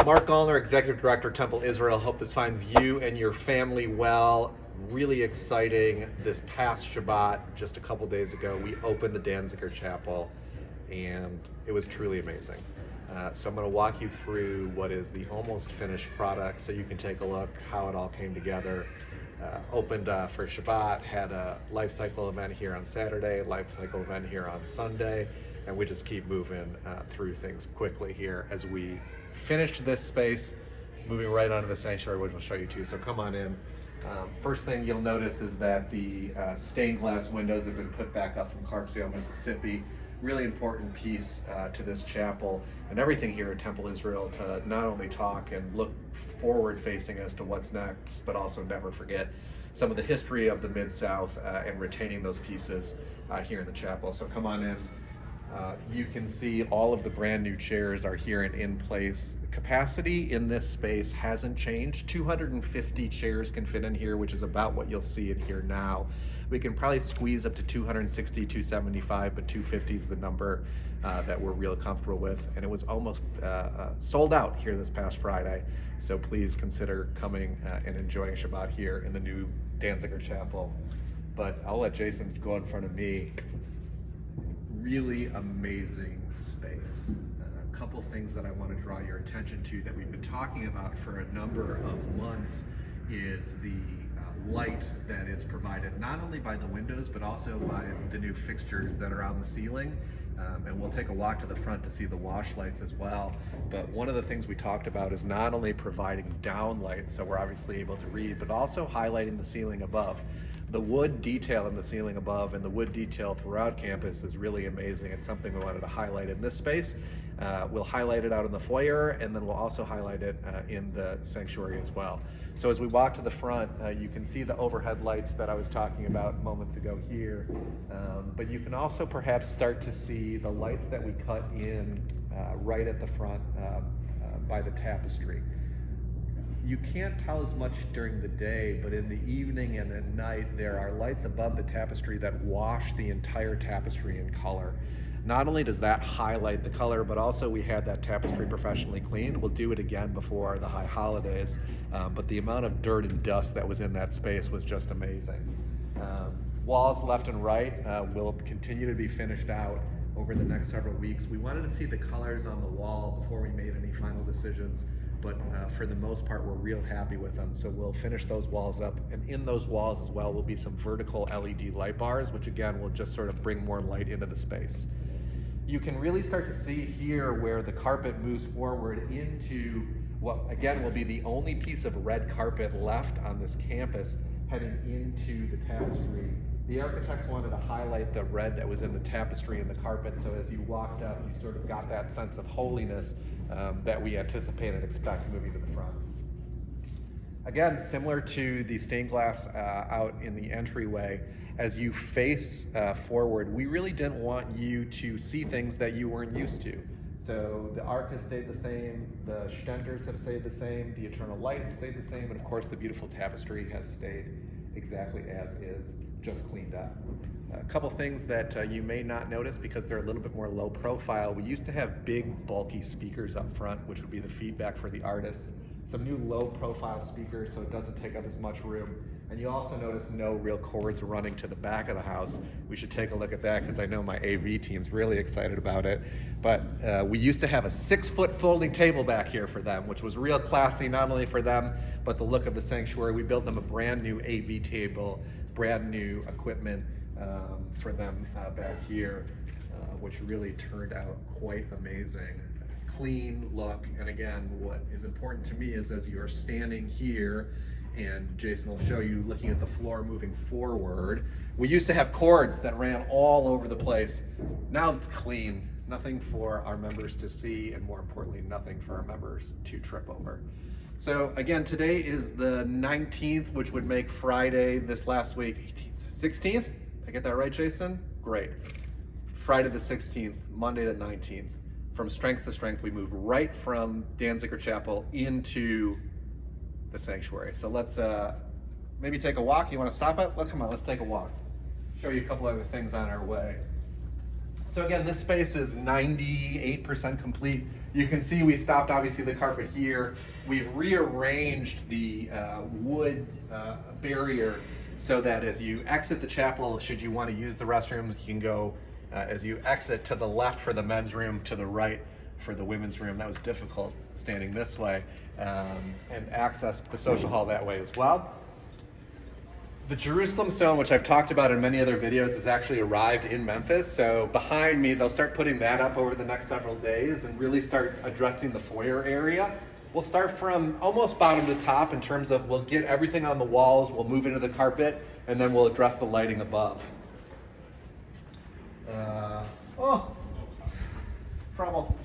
Mark Gallner, Executive Director, Temple Israel. Hope this finds you and your family well. Really exciting. This past Shabbat, just a couple days ago, we opened the Danziger Chapel, and it was truly amazing. So I'm going to walk you through what is the almost finished product so you can take a look how it all came together. Opened for Shabbat, had a life cycle event here on Saturday, life cycle event here on Sunday, and we just keep moving through things quickly here as we finish this space, moving right onto the sanctuary, which we'll show you too. So come on in. First thing you'll notice is that the stained glass windows have been put back up from Clarksdale, Mississippi. Really important piece to this chapel and everything here at Temple Israel to not only talk and look forward facing as to what's next, but also never forget some of the history of the Mid-South and retaining those pieces here in the chapel. So come on in. You can see all of the brand new chairs are here and in place. The capacity in this space hasn't changed. 250 chairs can fit in here, which is about what you'll see in here now. We can probably squeeze up to 260, 275, but 250 is the number that we're real comfortable with. And it was almost sold out here this past Friday. So please consider coming and enjoying Shabbat here in the new Danziger Chapel. But I'll let Jason go in front of me. Really amazing space. A couple things that I want to draw your attention to that we've been talking about for a number of months is the light that is provided not only by the windows but also by the new fixtures that are on the ceiling. And we'll take a walk to the front to see the wash lights as well. But one of the things we talked about is not only providing down light, so we're obviously able to read, but also highlighting the ceiling above. The wood detail in the ceiling above and the wood detail throughout campus is really amazing. It's something we wanted to highlight in this space. We'll highlight it out in the foyer, and then we'll also highlight it in the sanctuary as well. So as we walk to the front, you can see the overhead lights that I was talking about moments ago here. But you can also perhaps start to see the lights that we cut in right at the front by the tapestry. You can't tell as much during the day, but in the evening and at night, there are lights above the tapestry that wash the entire tapestry in color. Not only does that highlight the color, but also we had that tapestry professionally cleaned. We'll do it again before the high holidays, but the amount of dirt and dust that was in that space was just amazing. Walls left and right will continue to be finished out over the next several weeks. We wanted to see the colors on the wall before we made any final decisions. But for the most part, we're real happy with them. So we'll finish those walls up. And in those walls as well will be some vertical LED light bars, which again, will just sort of bring more light into the space. You can really start to see here where the carpet moves forward into what again will be the only piece of red carpet left on this campus heading into the tapestry. The architects wanted to highlight the red that was in the tapestry and the carpet, so as you walked up, you sort of got that sense of holiness that we anticipate and expect moving to the front. Again, similar to the stained glass out in the entryway, as you face forward, we really didn't want you to see things that you weren't used to. So the arc has stayed the same, the stenders have stayed the same, the eternal light has stayed the same, and of course the beautiful tapestry has stayed exactly as is, just cleaned up. A couple things that you may not notice because they're a little bit more low profile. We used to have big bulky speakers up front, which would be the feedback for the artists. Some new low profile speakers so it doesn't take up as much room. And you also notice no real cords running to the back of the house. We should take a look at that because I know my AV team's really excited about it. But we used to have a 6-foot folding table back here for them, which was real classy, not only for them, but the look of the sanctuary. We built them a brand new AV table, brand new equipment for them back here, which really turned out quite amazing. Clean look, and again, what is important to me is as you're standing here, and Jason will show you looking at the floor moving forward, we used to have cords that ran all over the place. Now it's clean, nothing for our members to see, and more importantly, nothing for our members to trip over. So again, today is the 19th, which would make Friday this last week, 18th, 16th? I get that right, Jason? Great. Friday the 16th, Monday the 19th. From strength to strength, we move right from Danziger Chapel into the sanctuary. So let's maybe take a walk. You want to stop it? Come on, let's take a walk. Show you a couple other things on our way. So again, this space is 98% complete. You can see we stopped obviously the carpet here. We've rearranged the wood barrier so that as you exit the chapel, should you want to use the restrooms, you can go as you exit to the left for the men's room, to the right for the women's room. That was difficult standing this way, and access the social hall that way as well. The Jerusalem stone, which I've talked about in many other videos, has actually arrived in Memphis. So behind me, they'll start putting that up over the next several days and really start addressing the foyer area. We'll start from almost bottom to top in terms of we'll get everything on the walls, we'll move into the carpet, and then we'll address the lighting above. Trouble.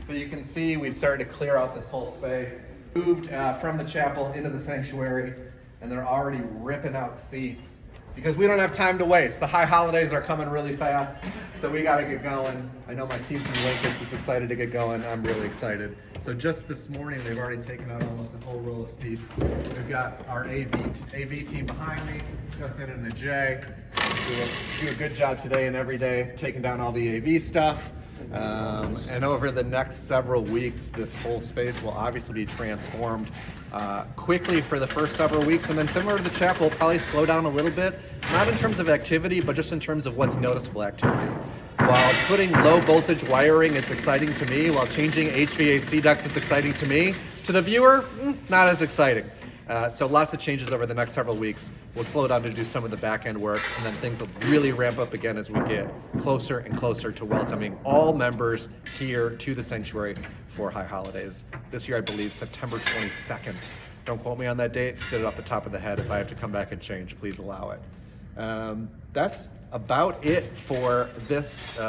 So you can see we've started to clear out this whole space. Moved from the chapel into the sanctuary, and they're already ripping out seats because we don't have time to waste. The high holidays are coming really fast, so we got to get going. I know my team from Lakers is excited to get going. I'm really excited. So just this morning, they've already taken out almost a whole row of seats. We've got our AV team behind me, Justin and Ajay. Do a good job today and every day, taking down all the AV stuff. And over the next several weeks, this whole space will obviously be transformed quickly for the first several weeks, and then similar to the chapel, we'll probably slow down a little bit, not in terms of activity, but just in terms of what's noticeable activity. While putting low voltage wiring is exciting to me, while changing HVAC ducts is exciting to me, to the viewer, not as exciting. So lots of changes over the next several weeks. We'll slow down to do some of the back end work, and then things will really ramp up again as we get closer and closer to welcoming all members here to the sanctuary for High Holidays. This year, I believe September 22nd. Don't quote me on that date. Did it off the top of the head. If I have to come back and change, please allow it. That's about it for this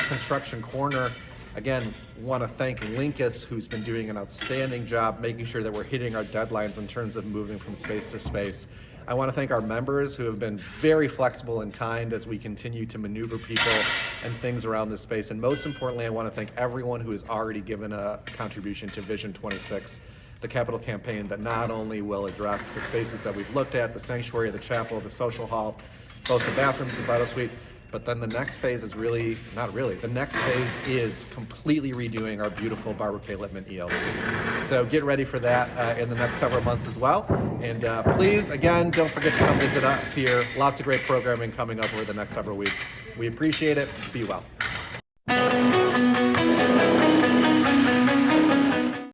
construction corner. Again, want to thank Linkus, who's been doing an outstanding job making sure that we're hitting our deadlines in terms of moving from space to space. I want to thank our members who have been very flexible and kind as we continue to maneuver people and things around this space. And most importantly, I want to thank everyone who has already given a contribution to Vision 26, the capital campaign that not only will address the spaces that we've looked at, the sanctuary, the chapel, the social hall, both the bathrooms, the bridal suite, but then the next phase is the next phase is completely redoing our beautiful Barbara K. Littman ELC. So get ready for that in the next several months as well. And please, again, don't forget to come visit us here. Lots of great programming coming up over the next several weeks. We appreciate it. Be well.